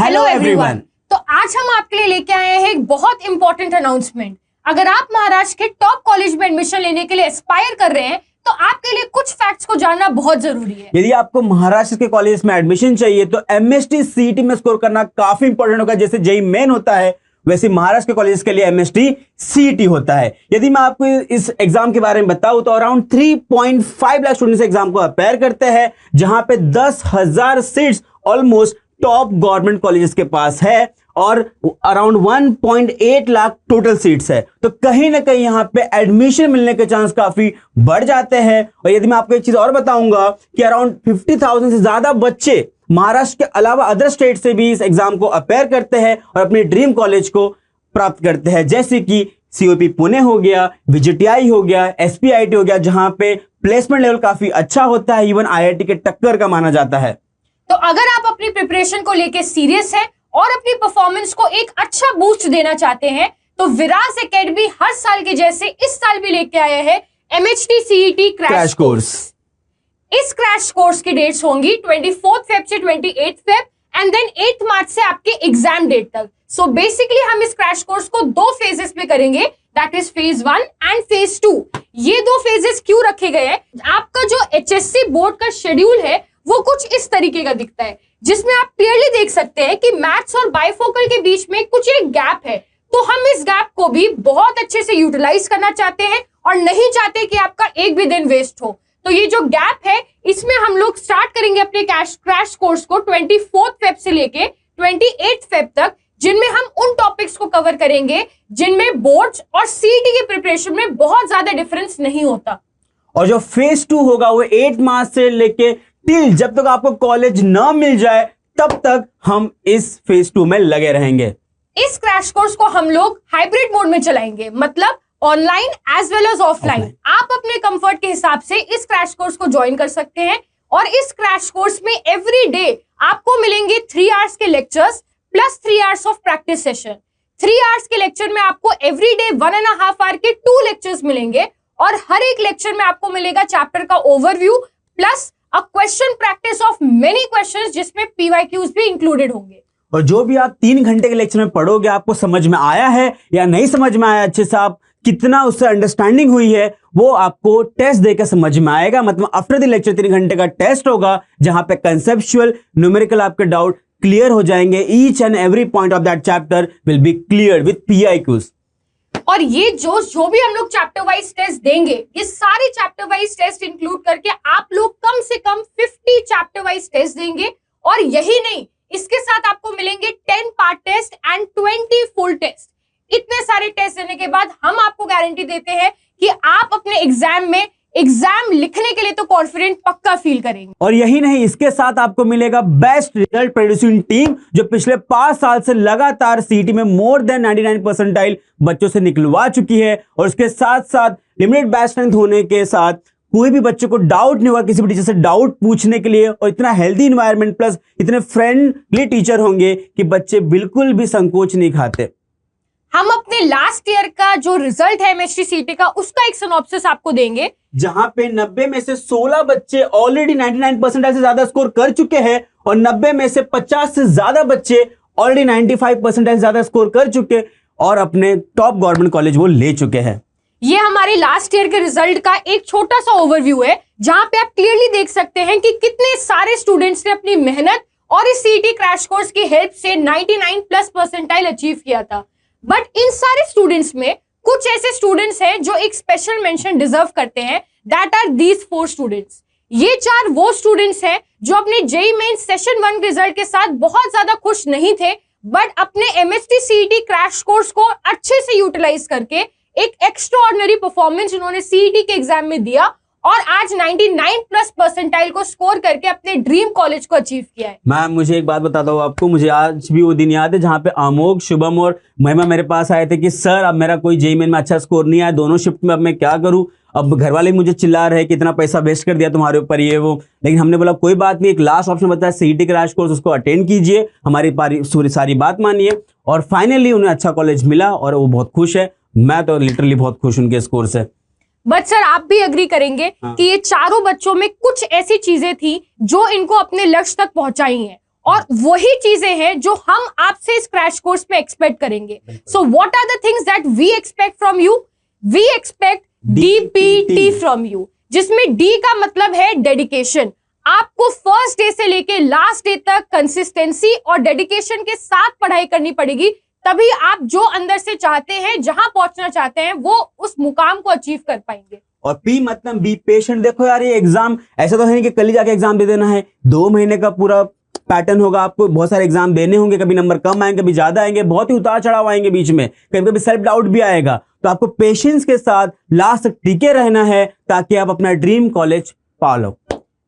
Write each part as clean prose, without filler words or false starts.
Hello everyone. तो आज हम आपके लिए लेके आए हैं एक बहुत इंपॉर्टेंट अनाउंसमेंट। अगर आप महाराष्ट्र के टॉप कॉलेज में एडमिशन लेने के लिए एस्पायर कर रहे हैं तो आपके लिए कुछ फैक्ट्स को जानना बहुत जरूरी है। यदि आपको महाराष्ट्र के कॉलेज में एडमिशन चाहिए तो एमएसटी सीईटी में स्कोर करना काफी इंपॉर्टेंट होगा। जैसे जेईई मेन होता है वैसे महाराष्ट्र के कॉलेज के लिए एमएसटी सीईटी होता है। यदि मैं आपको इस एग्जाम के बारे में बताऊं तो अराउंड 3.5 लाख स्टूडेंट्स एग्जाम को अपेयर करते हैं, जहां पे 10,000 seats almost top government colleges के पास है और अराउंड 1.8 लाख टोटल सीट्स है। तो कहीं ना कहीं यहाँ पे एडमिशन मिलने के चांस काफी बढ़ जाते हैं। और यदि मैं आपको एक चीज और बताऊंगा कि अराउंड 50,000 से ज्यादा बच्चे महाराष्ट्र के अलावा अदर स्टेट से भी इस एग्जाम को अपेयर करते हैं और अपने ड्रीम कॉलेज को प्राप्त करते हैं, जैसे कि सीओपी पुणे हो गया, वीजीटीआई हो गया, एसपीआईटी हो गया, जहां पे प्लेसमेंट लेवल काफी अच्छा होता है, इवन आईआईटी के टक्कर का माना जाता है। तो अगर आप अपनी प्रिपरेशन को लेके सीरियस हैं और अपनी परफॉर्मेंस को एक अच्छा बूस्ट देना चाहते हैं तो विराज एकेडमी हर साल के जैसे इस साल भी लेके आया है एमएचटी सीईटी क्रैश कोर्स। इस क्रैश कोर्स की डेट्स होंगी 24 फेब से 28 फेब एंड देन 8 मार्च से आपके एग्जाम डेट तक। सो बेसिकली हम इस क्रैश कोर्स को 2 फेजेस में करेंगे, that is phase 1 and phase 2। ये 2 फेजेस क्यों रखे गए हैं? आपका जो एचएससी बोर्ड का शेड्यूल है वो कुछ इस तरीके का दिखता है, जिसमें आप क्लियरली देख सकते हैं कि मैथ्स और बाइफोकल के बीच में कुछ एक गैप है। तो हम इस गैप को भी बहुत अच्छे से यूटिलाइज करना चाहते हैं और नहीं चाहते कि आपका एक भी दिन वेस्ट हो। तो ये जो गैप है इसमें हम लोग स्टार्ट करेंगे अपने क्रैश कोर्स को 24 फेब से लेके 28 फेब तक, जिनमें हम उन टॉपिक्स को कवर करेंगे जिनमें बोर्ड्स और सीईटी की प्रिपरेशन में बहुत ज्यादा डिफरेंस नहीं होता। और जो फेज 2 होगा वो 8 मार्च से लेके टिल जब तक आपको कॉलेज ना मिल जाए तब तक हम इस फेज 2 में लगे रहेंगे। इस क्रैश कोर्स को हम लोग हाइब्रिड मोड में चलाएंगे, मतलब online as well as offline. आप अपने कंफर्ट के हिसाब से इस क्रैश कोर्स को ज्वाइन कर सकते हैं और इस क्रैश कोर्स में एवरी डे आपको मिलेंगे 3 आवर्स के lectures plus 3 hours of practice session. 3 hours के लेक्चर में आपको एवरी डे 1.5 आवर के 2 लेक्चर्स मिलेंगे और हर एक लेक्चर में आपको मिलेगा चैप्टर का overview plus a question practice of many questions, जिसमें पीवाईक्यूज भी इंक्लूडेड होंगे। और जो भी आप 3 घंटे के लेक्चर में पढ़ोगे आपको समझ में आया है या नहीं समझ में आया, अच्छे से आप कितना उससे अंडरस्टैंडिंग हुई है, वो आपको टेस्ट देकर समझ में आएगा। मतलब आफ्टर द लेक्चर 3 घंटे का टेस्ट होगा जहां पे कंसेप्चुअल न्यूमेरिकल आपके डाउट क्लियर हो जाएंगे। Each and every point of that chapter will be clear with PYQs. और ये जो भी हम लोग चैप्टर वाइज टेस्ट देंगे, ये सारे चैप्टर वाइज टेस्ट इंक्लूड करके आप लोग कम से कम 50 चैप्टर वाइज टेस्ट देंगे। और यही नहीं, इसके साथ आपको मिलेंगे 10 part test and 20 full test. इतने सारे टेस्ट देने के बाद हम आपको गारंटी देते हैं कि आप अपने एग्जाम में एग्जाम लिखने के लिए तो कॉन्फिडेंट पक्का फील करेंगे। और यही नहीं, इसके साथ आपको मिलेगा बेस्ट रिजल्ट प्रोड्यूसिंग टीम, जो पिछले 5 साल से लगातार सीईटी में मोर देन 99 परसेंटाइल बच्चों से निकलवा चुकी है। और उसके साथ साथ लिमिटेड बैच स्ट्रेंथ होने के साथ कोई भी बच्चे को डाउट नहीं होगा किसी भी टीचर से डाउट पूछने के लिए। और इतना हेल्दी इन्वायरमेंट प्लस इतने फ्रेंडली टीचर होंगे कि बच्चे बिल्कुल भी संकोच नहीं खाते। हम अपने लास्ट ईयर का जो रिजल्ट है एमएचटी सीईटी का, उसका एक सिनॉप्सिस आपको देंगे, जहां पे 90 में से 16 बच्चे ऑलरेडी 99 परसेंटाइल से ज्यादा स्कोर कर चुके हैं और 90 में से 50 से ज्यादा बच्चे ऑलरेडी 95 परसेंटाइल से ज्यादा स्कोर कर चुके और अपने टॉप गवर्नमेंट कॉलेज वो ले चुके हैं। ये हमारे लास्ट ईयर के रिजल्ट का एक छोटा सा ओवरव्यू है, जहां पे आप क्लियरली देख सकते हैं कि कितने सारे स्टूडेंट्स ने अपनी मेहनत और इस सीईटी क्रैश कोर्स की हेल्प से 99 प्लस परसेंटाइल अचीव किया था। बट इन सारे स्टूडेंट्स में कुछ ऐसे स्टूडेंट्स हैं जो एक स्पेशल मेंशन डिजर्व करते हैं, दैट आर दीज 4 स्टूडेंट्स। ये 4 वो स्टूडेंट्स हैं जो अपने जेईई मेन सेशन 1 रिजल्ट के साथ बहुत ज्यादा खुश नहीं थे, बट अपने एमएचटी सीईटी क्रैश कोर्स को अच्छे से यूटिलाइज करके एक एक्स्ट्राऑर्डिनरी परफॉर्मेंस उन्होंने सीईटी के एग्जाम में दिया और आज 99 प्लस परसेंटाइल को स्कोर करके अपने ड्रीम कॉलेज को अचीव किया है। मैम मुझे एक बात बताता हूँ आपको, मुझे आज भी वो दिन याद है जहाँ पे अमोघ, शुभम और महिमा मेरे पास आए थे कि सर अब मेरा कोई जेईई मेन में अच्छा स्कोर नहीं आया, दोनों शिफ्ट में अब मैं क्या करूँ। अब घर वाले मुझे चिल्ला रहे कि इतना पैसा वेस्ट कर दिया तुम्हारे ऊपर ये वो, लेकिन हमने बोला कोई बात नहीं, एक लास्ट ऑप्शन बताया सीईटी क्रैश कोर्स, उसको अटेंड कीजिए, हमारी सारी बात मानिए। और फाइनली उन्हें अच्छा कॉलेज मिला और वो बहुत खुश है। मैं तो लिटरली बहुत खुश उनके स्कोर से। बट सर आप भी एग्री करेंगे कि ये चारों बच्चों में कुछ ऐसी चीजें थी जो इनको अपने लक्ष्य तक पहुंचाई हैं और वही चीजें हैं जो हम आपसे इस क्रैश कोर्स में एक्सपेक्ट करेंगे. So what are the things that we expect from you? We expect DPT from you, जिसमें D का मतलब है डेडिकेशन. आपको फर्स्ट डे से लेके लास्ट डे तक कंसिस्टेंसी और डेडिकेशन के साथ पढ़ाई करनी पड़ेगी, तभी आप जो अंदर से चाहते हैं, जहां पहुंचना चाहते हैं, वो उस मुकाम को अचीव कर पाएंगे. और P मतलब बी पेशेंट. देखो यार, ये एग्जाम ऐसा तो है नहीं कि कल ही जाके एग्जाम दे देना है. 2 महीने का पूरा पैटर्न होगा. आपको बहुत सारे एग्जाम देने होंगे. कभी नंबर कम आएंगे, कभी ज्यादा आएंगे, बहुत ही उतार चढ़ाव आएंगे बीच में, कभी कभी सेल्फ डाउट भी आएगा. तो आपको पेशेंस के साथ लास्ट तक टिके रहना है ताकि आप अपना ड्रीम कॉलेज पा लो.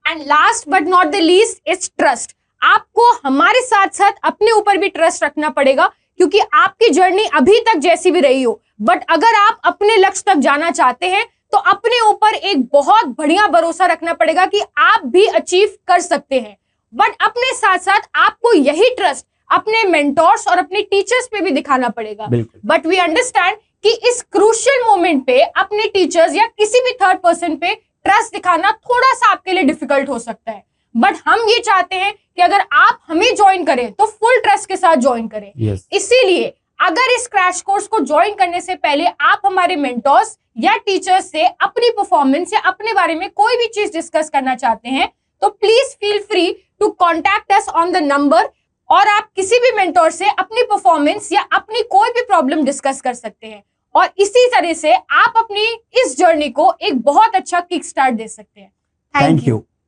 And last but not the least is trust. आपको हमारे साथ साथ अपने ऊपर भी ट्रस्ट रखना पड़ेगा, क्योंकि आपकी जर्नी अभी तक जैसी भी रही हो, बट अगर आप अपने लक्ष्य तक जाना चाहते हैं तो अपने ऊपर एक बहुत बढ़िया भरोसा रखना पड़ेगा कि आप भी अचीव कर सकते हैं. बट अपने साथ साथ आपको यही ट्रस्ट अपने मेंटोर्स और अपने टीचर्स पे भी दिखाना पड़ेगा. बट वी अंडरस्टैंड कि इस क्रूशियल मोमेंट पे अपने टीचर्स या किसी भी थर्ड पर्सन पे ट्रस्ट दिखाना थोड़ा सा आपके लिए डिफिकल्ट हो सकता है. बट हम ये चाहते हैं कि अगर आप हमें ज्वाइन करें तो फुल ट्रस्ट के साथ ज्वाइन करें. इसीलिए अगर इस क्रैश कोर्स को ज्वाइन करने से पहले आप हमारे मेंटोर्स या टीचर्स से अपनी परफॉर्मेंस या अपने बारे में कोई भी चीज डिस्कस करना चाहते हैं, तो please feel free to contact us on the number, और आप किसी भी मेंटोर से अपनी परफॉर्मेंस या अपनी कोई भी प्रॉब्लम डिस्कस कर सकते हैं. और इसी तरह से आप अपनी इस जर्नी को एक बहुत अच्छा किक स्टार्ट दे सकते हैं. Thank you.